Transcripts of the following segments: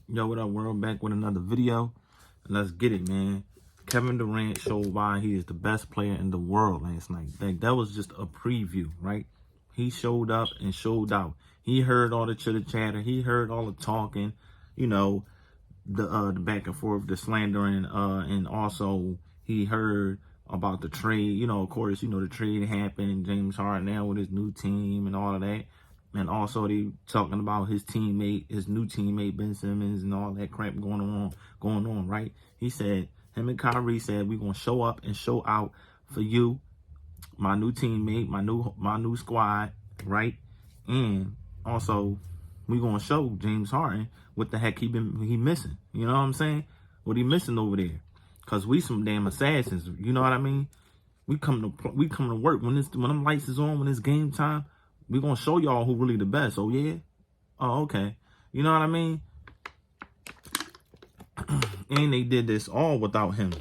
Yo, what up, world? Back with another video. Let's get it, man. Kevin Durant showed why he is the best player in the world last night. That was just a preview, right? He showed up and showed out. He heard all the chitter chatter. He heard all the talking, you know, the back and forth, the slandering, and also he heard about the trade. You know, of course, you know, the trade happened. James Harden now with his new team and all of that. And also they talking about his teammate, his new teammate, Ben Simmons, and all that crap going on, right? He said, him and Kyrie said, we're going to show up and show out for you, my new teammate, my new squad, right? And also, we're going to show James Harden what the heck he missing. You know what I'm saying? What he missing over there. Because we some damn assassins. You know what I mean? We come to work. When them lights is on, when it's game time, we're going to show y'all who really the best. Oh, yeah? Oh, okay. You know what I mean? And they did this all without him.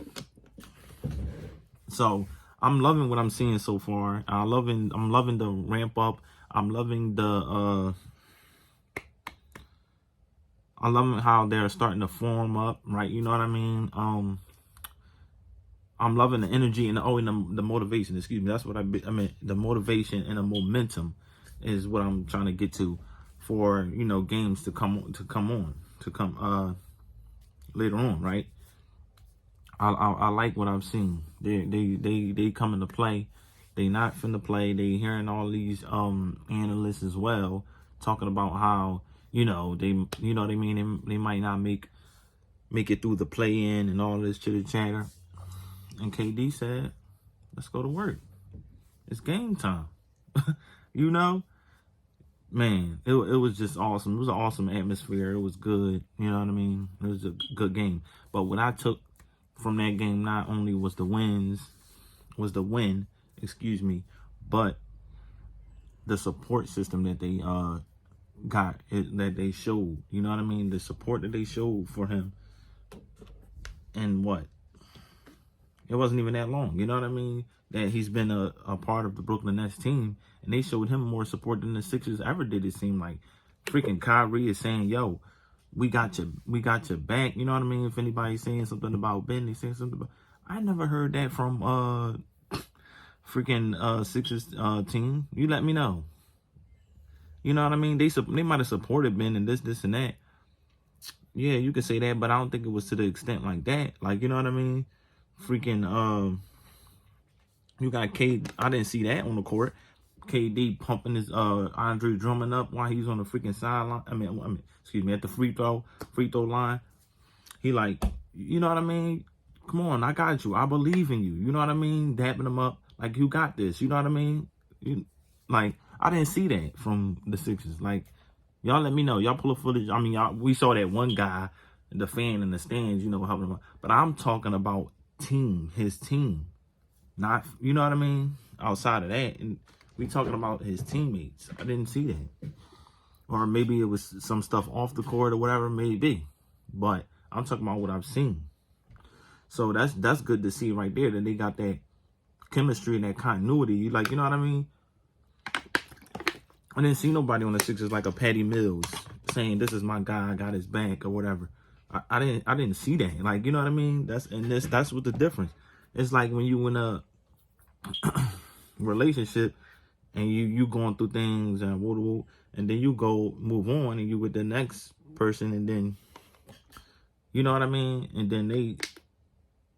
So, I'm loving what I'm seeing so far. I'm loving the ramp up. I'm loving I love how they're starting to form up, right? You know what I mean? I'm loving the energy and the motivation. Excuse me. That's what I mean. The motivation and the momentum is what I'm trying to get to for, you know, games to come later on, right? I like what I've seen. They come into play. They not finna play. They hearing all these analysts as well talking about how, you know, they might not make it through the play in and all this chitter chatter. And KD said, let's go to work. It's game time. You know? Man, it was just awesome. It was an awesome atmosphere. It was good. You know what I mean? It was a good game. But what I took from that game not only was the win, but the support system that they that they showed. You know what I mean? The support that they showed for him. And what? It wasn't even that long, you know what I mean? That he's been a part of the Brooklyn Nets team, and they showed him more support than the Sixers ever did. It seemed like freaking Kyrie is saying, "Yo, we got your back." You know what I mean? If anybody's saying something about Ben, they saying something about. I never heard that from freaking Sixers team. You let me know. You know what I mean? They might have supported Ben and this and that. Yeah, you could say that, but I don't think it was to the extent like that. Like, you know what I mean? Freaking you got I didn't see that on the court. KD pumping his Andre Drummond up while he's on the freaking sideline. I mean, excuse me, at the free throw line. He like, you know what I mean? Come on, I got you. I believe in you. You know what I mean? Dapping him up like, you got this. You know what I mean? Like, I didn't see that from the Sixers. Like, y'all let me know. Y'all pull a footage. I mean, we saw that one guy, the fan in the stands, you know, helping him out. But I'm talking about his team. Not, you know what I mean? Outside of that. And we talking about his teammates. I didn't see that. Or maybe it was some stuff off the court or whatever it may be. But I'm talking about what I've seen. So that's good to see right there, that they got that chemistry and that continuity. You like, you know what I mean? I didn't see nobody on the Sixers like a Patty Mills saying, this is my guy, I got his back or whatever. I didn't see that. Like, you know what I mean? That's what the difference. It's like when you in a relationship and you going through things and and then you go move on and you with the next person, and then, you know what I mean? And then they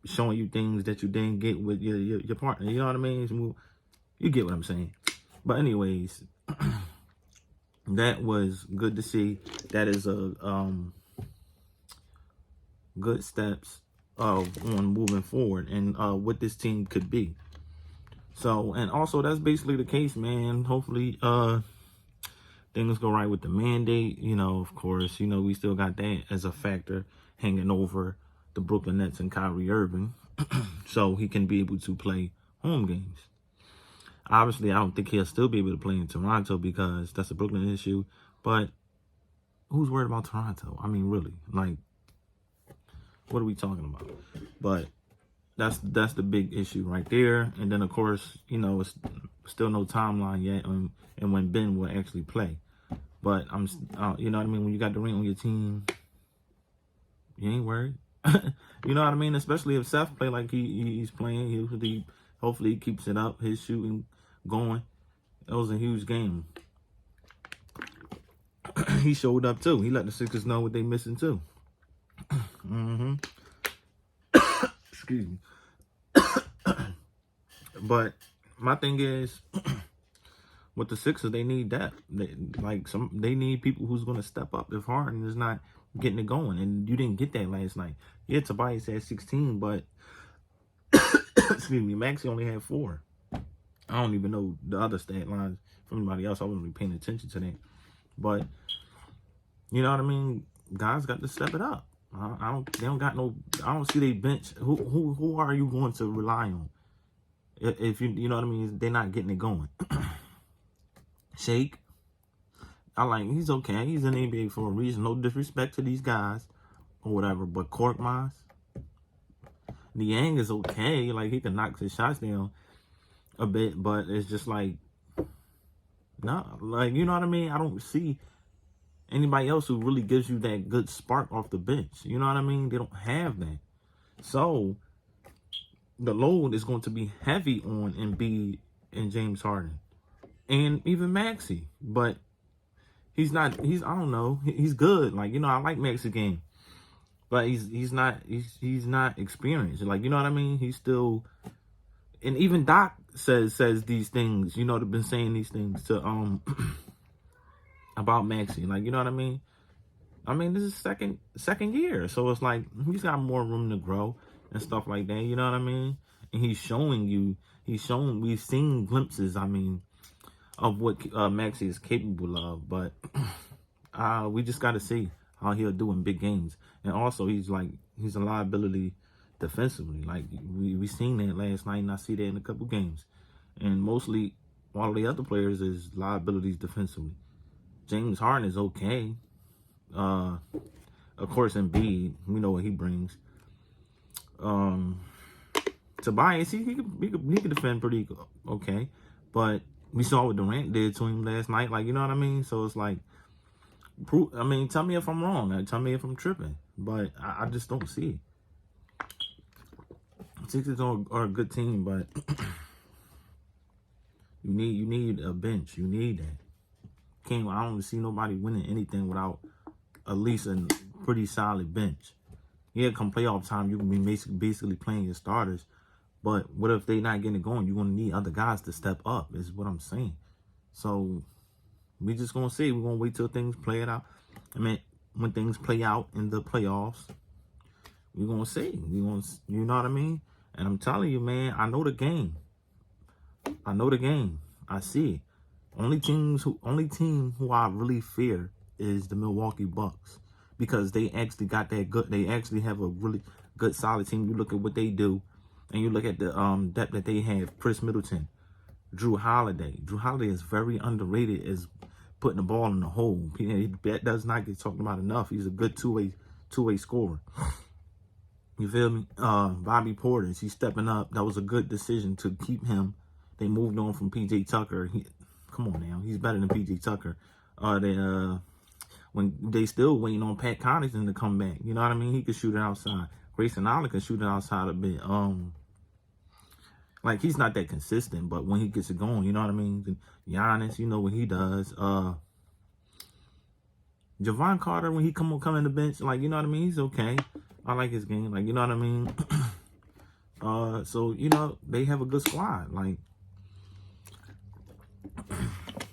showing you things that you didn't get with your partner. You know what I mean? You get what I'm saying. But anyways, that was good to see. That is a good steps on moving forward and what this team could be. So, and also that's basically the case, man. Hopefully things go right with the mandate. You know, of course, you know, we still got that as a factor hanging over the Brooklyn Nets and Kyrie Irving. So he can be able to play home games. Obviously, I don't think he'll still be able to play in Toronto because that's a Brooklyn issue. But who's worried about Toronto? I mean, really, like, what are we talking about? But that's the big issue right there. And then, of course, you know, it's still no timeline yet and when Ben will actually play. But you know what I mean? When you got the ring on your team, You ain't worried. You know what I mean? Especially if Seth play like he's playing. Hopefully he keeps it up, his shooting going. That was a huge game. He showed up too. He let the Sixers know what they missing too. Excuse me. But my thing is, with the Sixers, they need depth. They need people who's going to step up if Harden is not getting it going. And you didn't get that last night. Yeah, Tobias had 16, but excuse me, Maxey only had 4. I don't even know the other stat lines from anybody else. I wasn't really paying attention to that. But you know what I mean? Guys got to step it up. They don't got no. I don't see they bench. Who are you going to rely on? If you know what I mean, they're not getting it going. Shake, he's okay. He's in the NBA for a reason. No disrespect to these guys or whatever. But Korkmaz, Niang is okay. Like, he can knock his shots down a bit, but it's just like, no, like, you know what I mean? I don't see anybody else who really gives you that good spark off the bench. You know what I mean? They don't have that. So the load is going to be heavy on Embiid and James Harden and even Maxey. But I don't know. He's good. Like, you know, I like Maxey's game. But he's not experienced. Like, you know what I mean? He's still, and even Doc says these things, you know, they've been saying these things to about Maxey. Like, you know what I mean? I mean, this is second year. So it's like he's got more room to grow and stuff like that. You know what I mean? And we've seen glimpses, I mean, of what Maxey is capable of. But we just got to see how he'll do in big games. And also, he's a liability defensively. Like, we seen that last night, and I see that in a couple games. And mostly, all the other players is liabilities defensively. James Harden is okay. Of course, Embiid, we know what he brings. Tobias, he could defend pretty okay, but we saw what Durant did to him last night. Like, you know what I mean? So it's like, I mean, tell me if I'm wrong. Like, tell me if I'm tripping, but I just don't see it. Sixers are a good team, but you need a bench. You need that. I don't see nobody winning anything without at least a pretty solid bench. Yeah, come playoff time, you can be basically playing your starters. But what if they not getting it going? You're going to need other guys to step up, is what I'm saying. So we just going to see. We're going to wait till things play it out. I mean, when things play out in the playoffs, we're going to see. You know what I mean? And I'm telling you, man, I know the game. I see it. Only team who I really fear is the Milwaukee Bucks, because they actually got that good. They actually have a really good, solid team. You look at what they do, and you look at the depth that they have. Chris Middleton, Drew Holiday. Drew Holiday is very underrated as putting the ball in the hole. That does not get talked about enough. He's a good two-way scorer. You feel me? Bobby Portis, he's stepping up. That was a good decision to keep him. They moved on from P.J. Tucker. Come on now, he's better than P.J. Tucker. When they still waiting on Pat Connaughton to come back. You know what I mean? He could shoot it outside. Grayson Allen can shoot it outside a bit. Like, he's not that consistent, but when he gets it going, you know what I mean? Giannis, you know what he does. Javon Carter, when he come in the bench, like, you know what I mean? He's okay. I like his game. Like, you know what I mean? So, you know, they have a good squad. Like,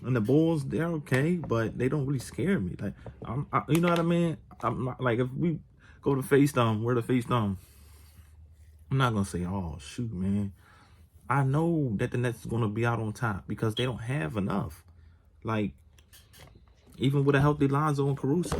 and the Bulls, they're okay, but they don't really scare me. Like, you know what I mean? I'm not, like, if we go to face them, we're to face them. I'm not gonna say, oh shoot, man. I know that the Nets is gonna be out on top because they don't have enough. Like, even with a healthy Lonzo and Caruso.